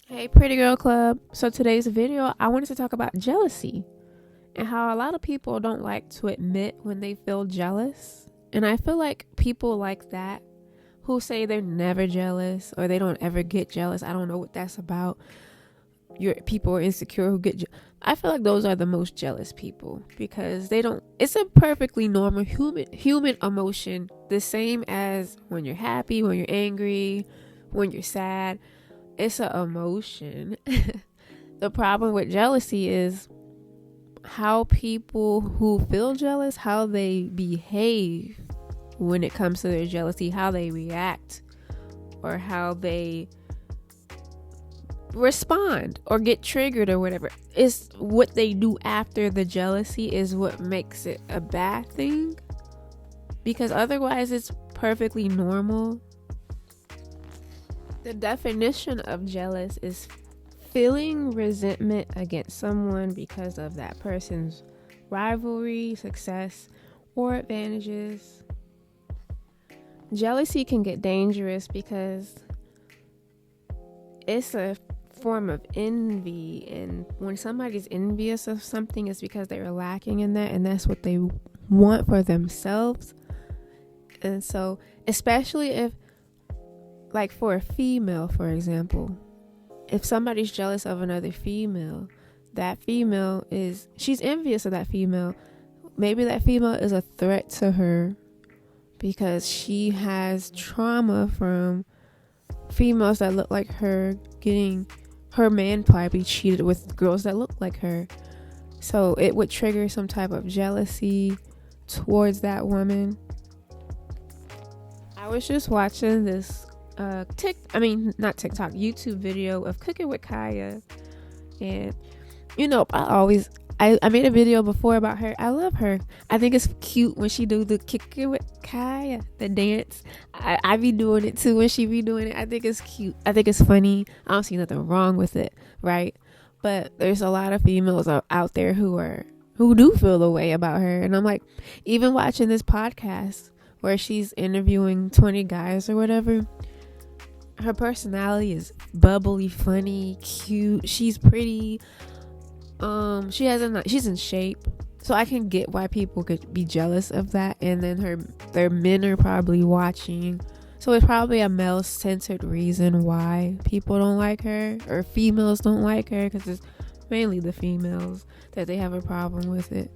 Hey, Pretty Girl Club. So, today's video, I wanted to talk about jealousy and how a lot of people don't like to admit when they feel jealous. And I feel like people like that who say they're never jealous or they don't ever get jealous. I don't know what that's about. Your people are insecure who get I feel like those are the most jealous people because they don't it's a perfectly normal human emotion, the same as when you're happy, when you're angry, when you're sad. It's an emotion. The problem with jealousy is how people who feel jealous, how they behave when it comes to their jealousy, how they react, or how they respond or get triggered or whatever. It's what they do after the jealousy is what makes it a bad thing, because otherwise it's perfectly normal. The definition of jealous is feeling resentment against someone because of that person's rivalry, success, or advantages. Jealousy can get dangerous because it's a form of envy, and when somebody's envious of something, it's because they're lacking in that, and that's what they want for themselves. And so, especially if, like, for a female, for example, if somebody's jealous of another female, that female she's envious of that female. Maybe that female is a threat to her because she has trauma from females that look like her, getting her man probably cheated with girls that look like her. So it would trigger some type of jealousy towards that woman. I was just watching this not TikTok, YouTube video of Cooking with Kaya. And, I made a video before about her. I love her. I think it's cute when she do the Cooking with Kaya, the dance. I be doing it too when she be doing it. I think it's cute. I think it's funny. I don't see nothing wrong with it, right? But there's a lot of females out there who do feel the way about her. And I'm like, even watching this podcast where she's interviewing 20 guys or whatever, her personality is bubbly, funny, cute. She's pretty. She's in shape. So I can get why people could be jealous of that. And then their men are probably watching. So it's probably a male-centered reason why people don't like her, or females don't like her, because it's mainly the females that they have a problem with it.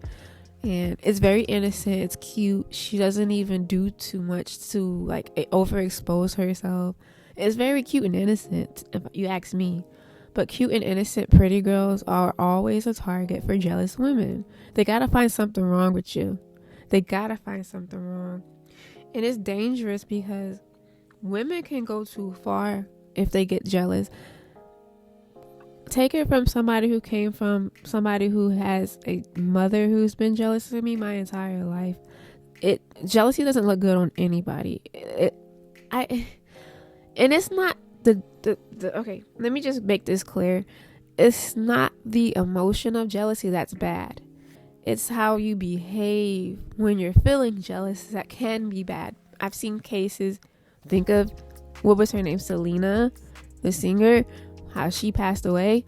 And it's very innocent. It's cute. She doesn't even do too much to like overexpose herself. It's very cute and innocent, if you ask me. But cute and innocent pretty girls are always a target for jealous women. They gotta find something wrong with you. They gotta find something wrong. And it's dangerous because women can go too far if they get jealous. Take it from somebody who came from somebody who has a mother who's been jealous of me my entire life. Jealousy doesn't look good on anybody. And it's not the okay, let me just make this clear. It's not the emotion of jealousy that's bad. It's how you behave when you're feeling jealous that can be bad. I've seen cases. Think of, what was her name? Selena, the singer, how she passed away.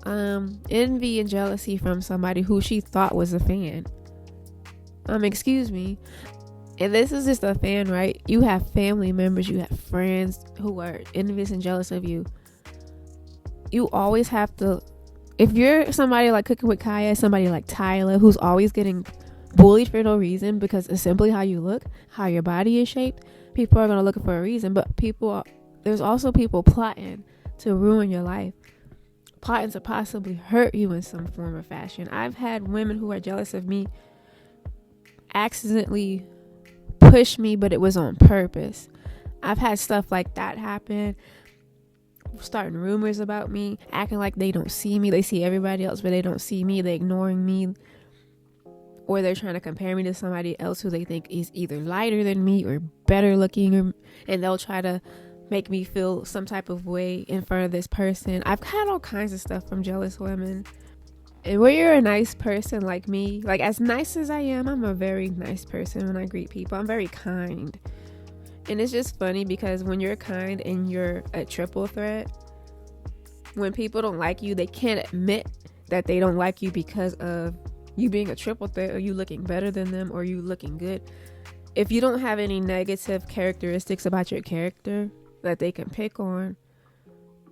Envy and jealousy from somebody who she thought was a fan. Excuse me. And this is just a fan, right? You have family members, you have friends who are envious and jealous of you. You always have to, if you're somebody like Cooking with Kaya, somebody like Tyler, who's always getting bullied for no reason because it's simply how you look, how your body is shaped, people are going to look for a reason. But there's also people plotting to ruin your life, plotting to possibly hurt you in some form or fashion. I've had women who are jealous of me accidentally push me, but it was on purpose. I've had stuff like that happen, starting rumors about me, acting like they don't see me. They see everybody else, but they don't see me. They're ignoring me, or they're trying to compare me to somebody else who they think is either lighter than me or better looking, and they'll try to make me feel some type of way in front of this person. I've had all kinds of stuff from jealous women. And when you're a nice person like me, like as nice as I am, I'm a very nice person when I greet people. I'm very kind. And it's just funny because when you're kind and you're a triple threat, When people don't like you, they can't admit that they don't like you because of you being a triple threat, or you looking better than them, or you looking good. If you don't have any negative characteristics about your character that they can pick on,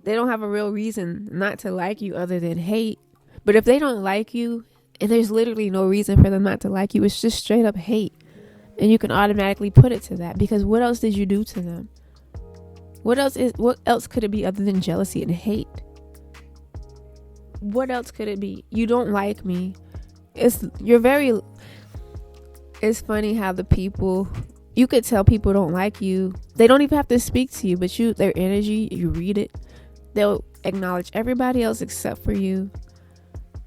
they don't have a real reason not to like you other than hate. But if they don't like you, and there's literally no reason for them not to like you, it's just straight up hate. And you can automatically put it to that, because what else did you do to them? What else could it be other than jealousy and hate? What else could it be? You don't like me. It's funny how you could tell people don't like you. They don't even have to speak to you, but their energy, you read it. They'll acknowledge everybody else except for you.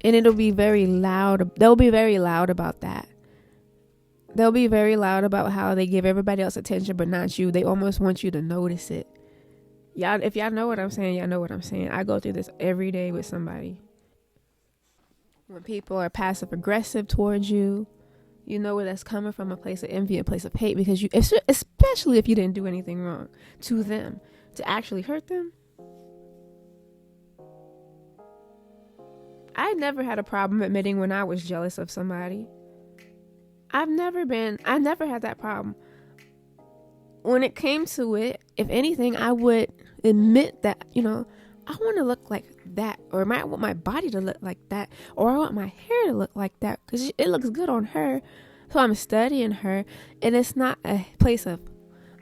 And it'll be very loud. They'll be very loud about that. They'll be very loud about how they give everybody else attention, but not you. They almost want you to notice it. Y'all, if y'all know what I'm saying, y'all know what I'm saying. I go through this every day with somebody. When people are passive aggressive towards you, you know where that's coming from, a place of envy, a place of hate, because especially if you didn't do anything wrong to them, to actually hurt them. I never had a problem admitting when I was jealous of somebody. I never had that problem. When it came to it, if anything, I would admit that, I want to look like that, or I want my body to look like that, or I want my hair to look like that, because it looks good on her. So I'm studying her, and it's not a place of,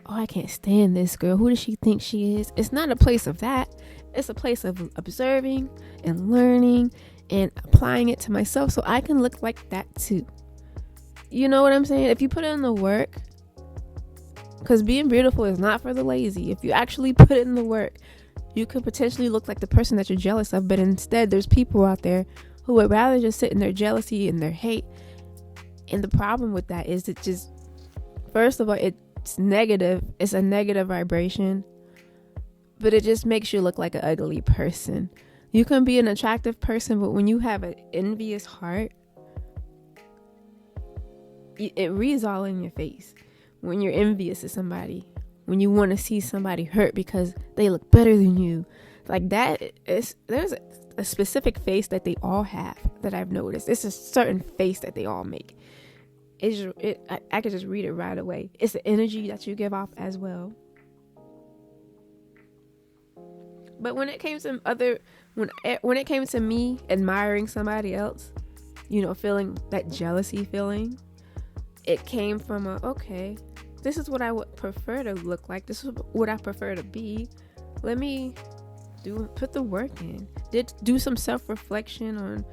oh, I can't stand this girl. Who does she think she is? It's not a place of that. It's a place of observing and learning and applying it to myself so I can look like that too. You know what I'm saying? If you put in the work, because being beautiful is not for the lazy. If you actually put in the work, you could potentially look like the person that you're jealous of. But instead, there's people out there who would rather just sit in their jealousy and their hate. And the problem with that is it just, first of all, it's negative. It's a negative vibration. But it just makes you look like an ugly person. You can be an attractive person, but when you have an envious heart, it reads all in your face. When you're envious of somebody, when you want to see somebody hurt because they look better than you, like that, there's a specific face that they all have that I've noticed. It's a certain face that they all make. I could just read it right away. It's the energy that you give off as well. But when it came to when it came to me admiring somebody else, feeling that jealousy feeling, it came from okay, this is what I would prefer to look like. This is what I prefer to be. Let me put the work in. Do some self-reflection on,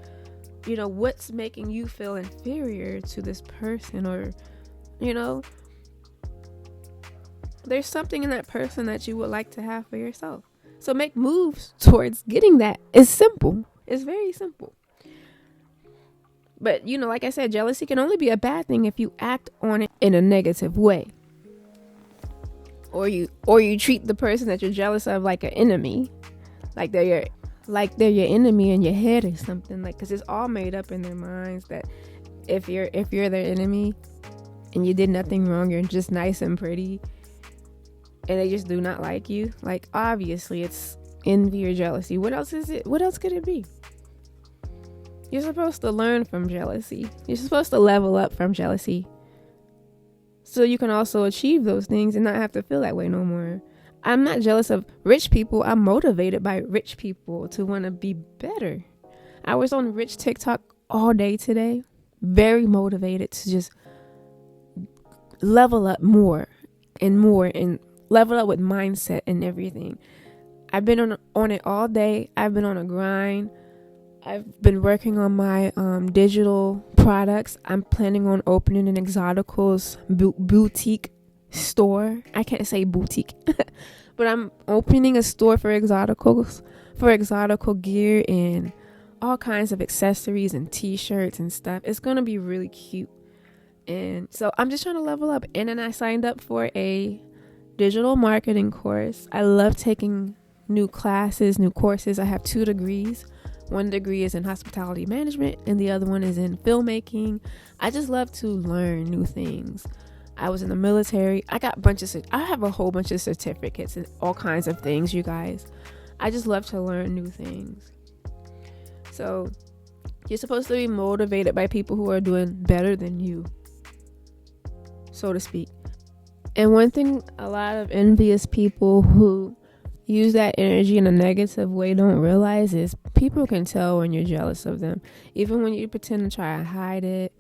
what's making you feel inferior to this person, or, there's something in that person that you would like to have for yourself. So make moves towards getting that. It's simple. It's very simple. But, like I said, jealousy can only be a bad thing if you act on it in a negative way. Or you treat the person that you're jealous of like an enemy. Like they're your enemy in your head or something. Like, because it's all made up in their minds that if you're their enemy and you did nothing wrong, you're just nice and pretty, and they just do not like you. Like, obviously it's envy or jealousy. What else is it? What else could it be? You're supposed to learn from jealousy. You're supposed to level up from jealousy, so you can also achieve those things and not have to feel that way no more. I'm not jealous of rich people. I'm motivated by rich people to want to be better. I was on rich TikTok all day today. Very motivated to just level up more and level up with mindset and everything. I've been on it all day. I've been on a grind. I've been working on my digital products. I'm planning on opening an Exoticals boutique store. I can't say boutique, but I'm opening a store for Exoticals, for exotical gear and all kinds of accessories and t-shirts and stuff. It's going to be really cute. And so I'm just trying to level up. And then I signed up for a digital marketing course. I love taking new classes, new courses. I have 2 degrees. One degree is in hospitality management and the other one is in filmmaking. I just love to learn new things. I was in the military. I have a whole bunch of certificates and all kinds of things, you guys. I just love to learn new things. So you're supposed to be motivated by people who are doing better than you, so to speak. And one thing a lot of envious people who use that energy in a negative way don't realize is people can tell when you're jealous of them. Even when you pretend to try to hide it,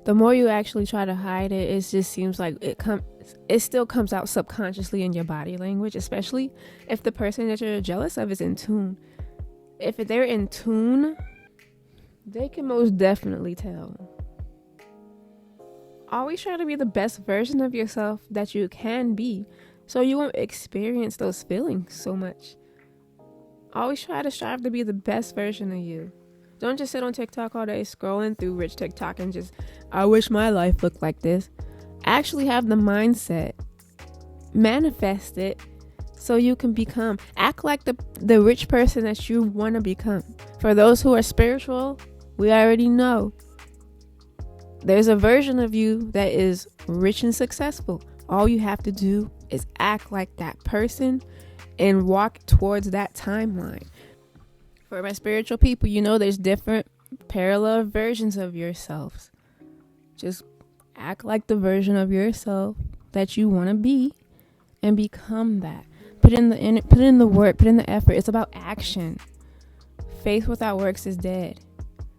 the more you actually try to hide it, it just seems like it still comes out subconsciously in your body language, especially if the person that you're jealous of is in tune. If they're in tune, they can most definitely tell. Always try to be the best version of yourself that you can be, so you won't experience those feelings so much. Always try to strive to be the best version of you. Don't just sit on TikTok all day scrolling through rich TikTok and just, I wish my life looked like this. Actually have the mindset. Manifest it so you can become. Act like the rich person that you want to become. For those who are spiritual, we already know there's a version of you that is rich and successful. All you have to do is act like that person and walk towards that timeline. For my spiritual people, you know there's different parallel versions of yourselves. Just act like the version of yourself that you want to be and become that. Put in the work, put in the effort. It's about action. Faith without works is dead.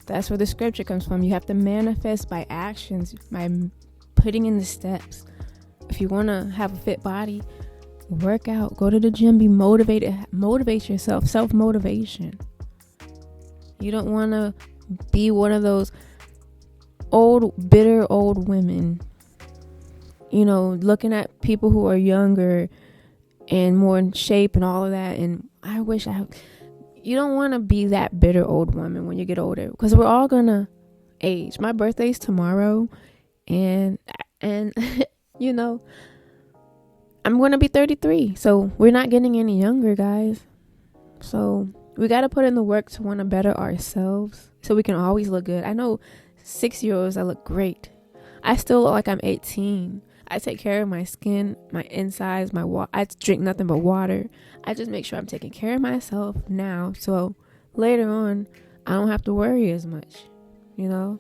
That's where the scripture comes from. You have to manifest by actions, by putting in the steps. If you want to have a fit body, work out, go to the gym, be motivated, motivate yourself, self-motivation. You don't want to be one of those bitter old women, looking at people who are younger and more in shape and all of that. And you don't want to be that bitter old woman when you get older, because we're all gonna age. My birthday's tomorrow, and I'm gonna be 33, so we're not getting any younger, guys. So we got to put in the work to want to better ourselves so we can always look good. I know 6-year-olds, I look great. I still look like I'm 18. I take care of my skin, my insides, I drink nothing but water. I just make sure I'm taking care of myself now, so later on I don't have to worry as much. I don't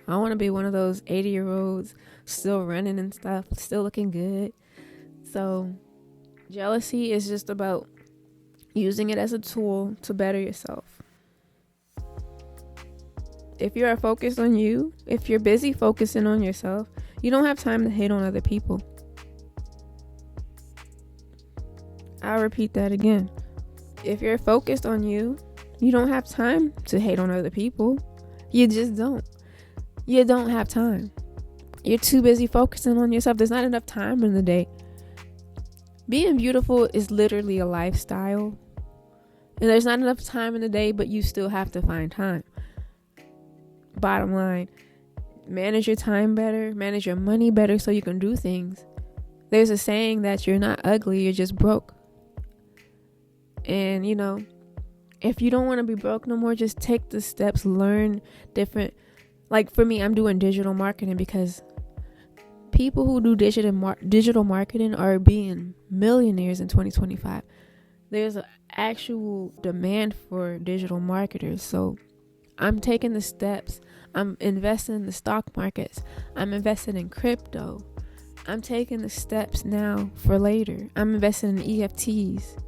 want to be one of those 80-year-olds still running and stuff, still looking good. So jealousy is just about using it as a tool to better yourself. If you are focused on you, if you're busy focusing on yourself, you don't have time to hate on other people. I'll repeat that again. If you're focused on you, you don't have time to hate on other people. You just don't. You don't have time. You're too busy focusing on yourself. There's not enough time in the day. Being beautiful is literally a lifestyle. And there's not enough time in the day, but you still have to find time. Bottom line, manage your time better, manage your money better so you can do things. There's a saying that you're not ugly, you're just broke. And, if you don't want to be broke no more, just take the steps, learn different. Like for me, I'm doing digital marketing because people who do digital marketing are being millionaires in 2025. There's an actual demand for digital marketers. So I'm taking the steps. I'm investing in the stock markets. I'm investing in crypto. I'm taking the steps now for later. I'm investing in EFTs.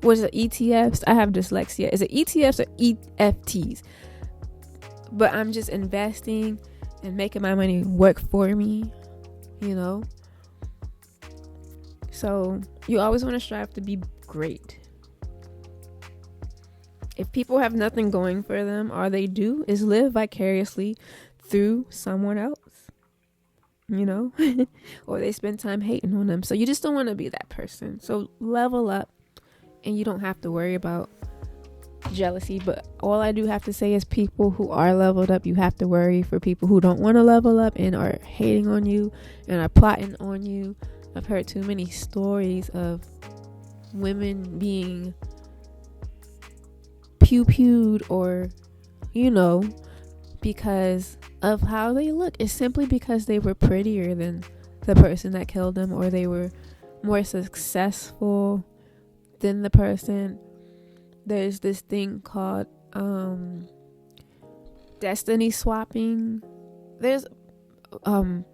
What is it? ETFs? I have dyslexia. Is it ETFs or EFTs? But I'm just investing and making my money work for me, So you always want to strive to be great. If people have nothing going for them, all they do is live vicariously through someone else, or they spend time hating on them. So you just don't want to be that person. So level up, and you don't have to worry about jealousy. But all I do have to say is people who are leveled up, you have to worry for people who don't want to level up and are hating on you and are plotting on you. I've heard too many stories of women being pew-pewed or, because of how they look. It's simply because they were prettier than the person that killed them, or they were more successful than the person. there's this thing called destiny swapping. There's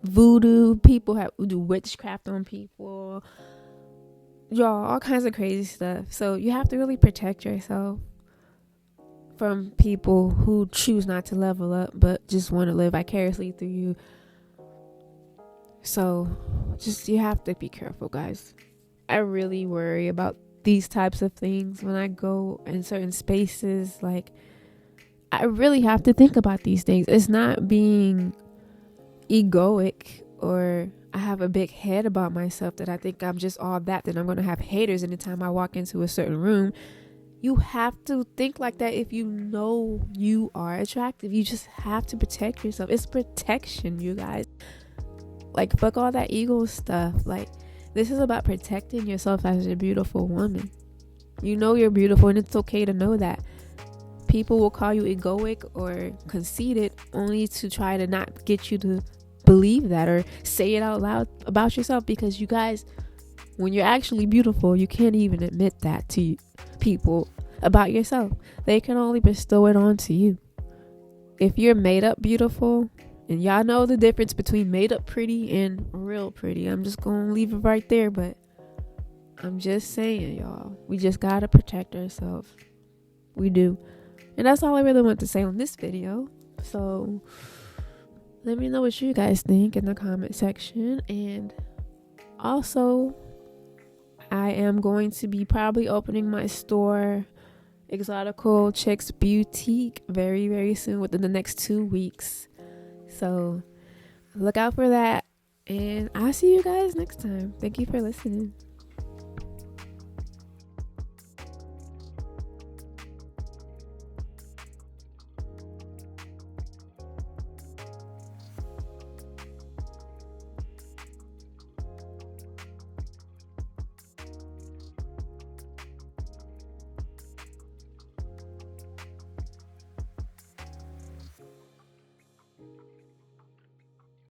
voodoo. People do witchcraft on people, y'all, all kinds of crazy stuff. So you have to really protect yourself from people who choose not to level up but just want to live vicariously through you. So just, you have to be careful, guys. I really worry about these types of things when I go in certain spaces. Like, I really have to think about these things. It's not being egoic or I have a big head about myself that I think I'm just all that I'm going to have haters anytime I walk into a certain room. You have to think like that if you know you are attractive. You just have to protect yourself. It's protection, you guys. Like, fuck all that ego stuff. Like, this is about protecting yourself as a beautiful woman. You know you're beautiful, and it's okay to know that. People will call you egoic or conceited only to try to not get you to believe that or say it out loud about yourself, because you guys, when you're actually beautiful, you can't even admit that to people about yourself. They can only bestow it onto you. If you're made up beautiful, and y'all know the difference between made up pretty and real pretty. I'm just gonna leave it right there, but I'm just saying, y'all, we just gotta protect ourselves. We do. And that's all I really want to say on this video. So let me know what you guys think in the comment section. And also, I am going to be probably opening my store, Exotical Chicks Boutique, very, very soon, within the next 2 weeks. So look out for that. And I'll see you guys next time. Thank you for listening.